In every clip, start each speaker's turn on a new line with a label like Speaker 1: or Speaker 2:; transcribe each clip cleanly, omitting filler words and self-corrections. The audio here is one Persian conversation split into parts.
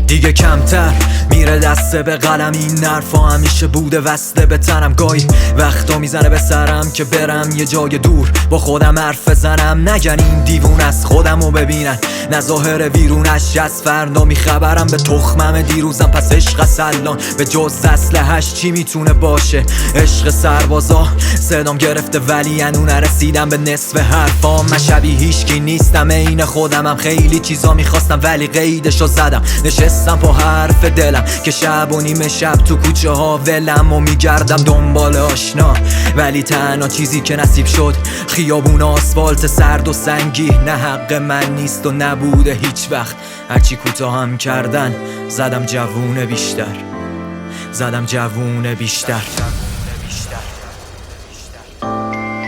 Speaker 1: دیگه کمتر میره دسته به قلم، این نرفا همیشه بوده وصله به تنم. گاهی وقتا میزنه به سرم که برم یه جای دور با خودم حرف بزنم، نگن این دیوون از خودمو ببینن، نه ظاهر ویرونش از فردا میخبرم به تخمم دیروزم. پس عشق سلان به جز اسلحه‌اش چی میتونه باشه؟ عشق سربازا صدام گرفته ولی هنوز نرسیدم به نصف حرفام. من شبیه هیچکی نیستم، عین خودمم، خیلی چیزا میخواستم ولی قیدشو زدم. نشستم با حرف دلم که شب و نیمه شب تو کوچه ها ولم و میگردم دنبال آشنا، ولی تنها چیزی که نصیب شد خیابون آسفالت سرد و سنگی. نه حق من نیست و نبوده هیچ وقت، هرچی کوتاه هم کردن زدم جوونه بیشتر، زدم جوونه بیشتر.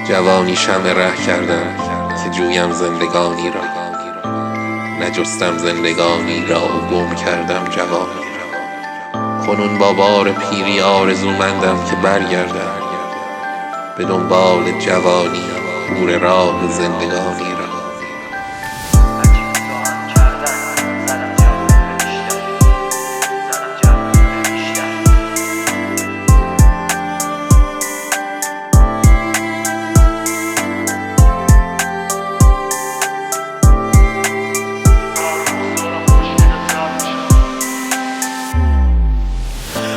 Speaker 2: جوانی شمع ره کردم که جویم زندگانی را، نجستم زندگانی را و گم کردم جوانی را. کنون با بار پیری آرزومندم که برگردم به دنبال جوانی، پور راه زندگانی را.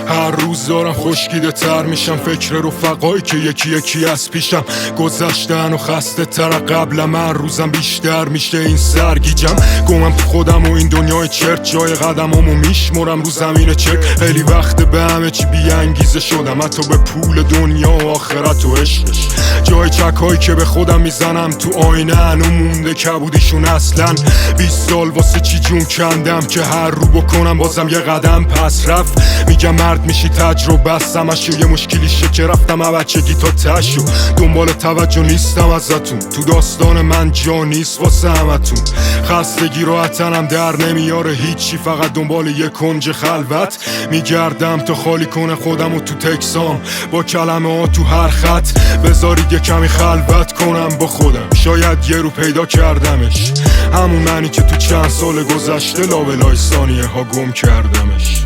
Speaker 3: هر روز دارم خشکیده تر میشم، فکر رفقایی که یکی یکی از پیشم گذشتن و خسته تر قبلم. من روزم بیشتر میشه این سرگیجم، گمم تو خودم و این دنیای چرت، جای قدمامو میشمرم رو زمین چرک. خیلی وقت به همه چی بی انگیزه شدم، حتی به پول دنیا و آخرت و عشقش. جای چکایی که به خودم میزنم تو آینه هنو مونده کبودیشون اصلا. 20 سال واسه چی جون کندم که هر رو بکنم بازم یه قدم پس رفت. میگم مرد میشی تجربه همشو، یه مشکلیشه که رفتم بچگی تا تشو. دنبال توجه نیستم ازتون، تو داستان من جا نیست واسه همتون. خستگی رو تنم در نمیاره هیچی، فقط دنبال یه کنج خلوت میگردم تا خالی کنه خودم و تو تکسام با کلمه ها تو هر خط. بذارید یه کمی خلوت کنم با خودم، شاید یه رو پیدا کردمش، همون منی که تو چند سال گذشته لابلای ثانیه ها گم کردمش.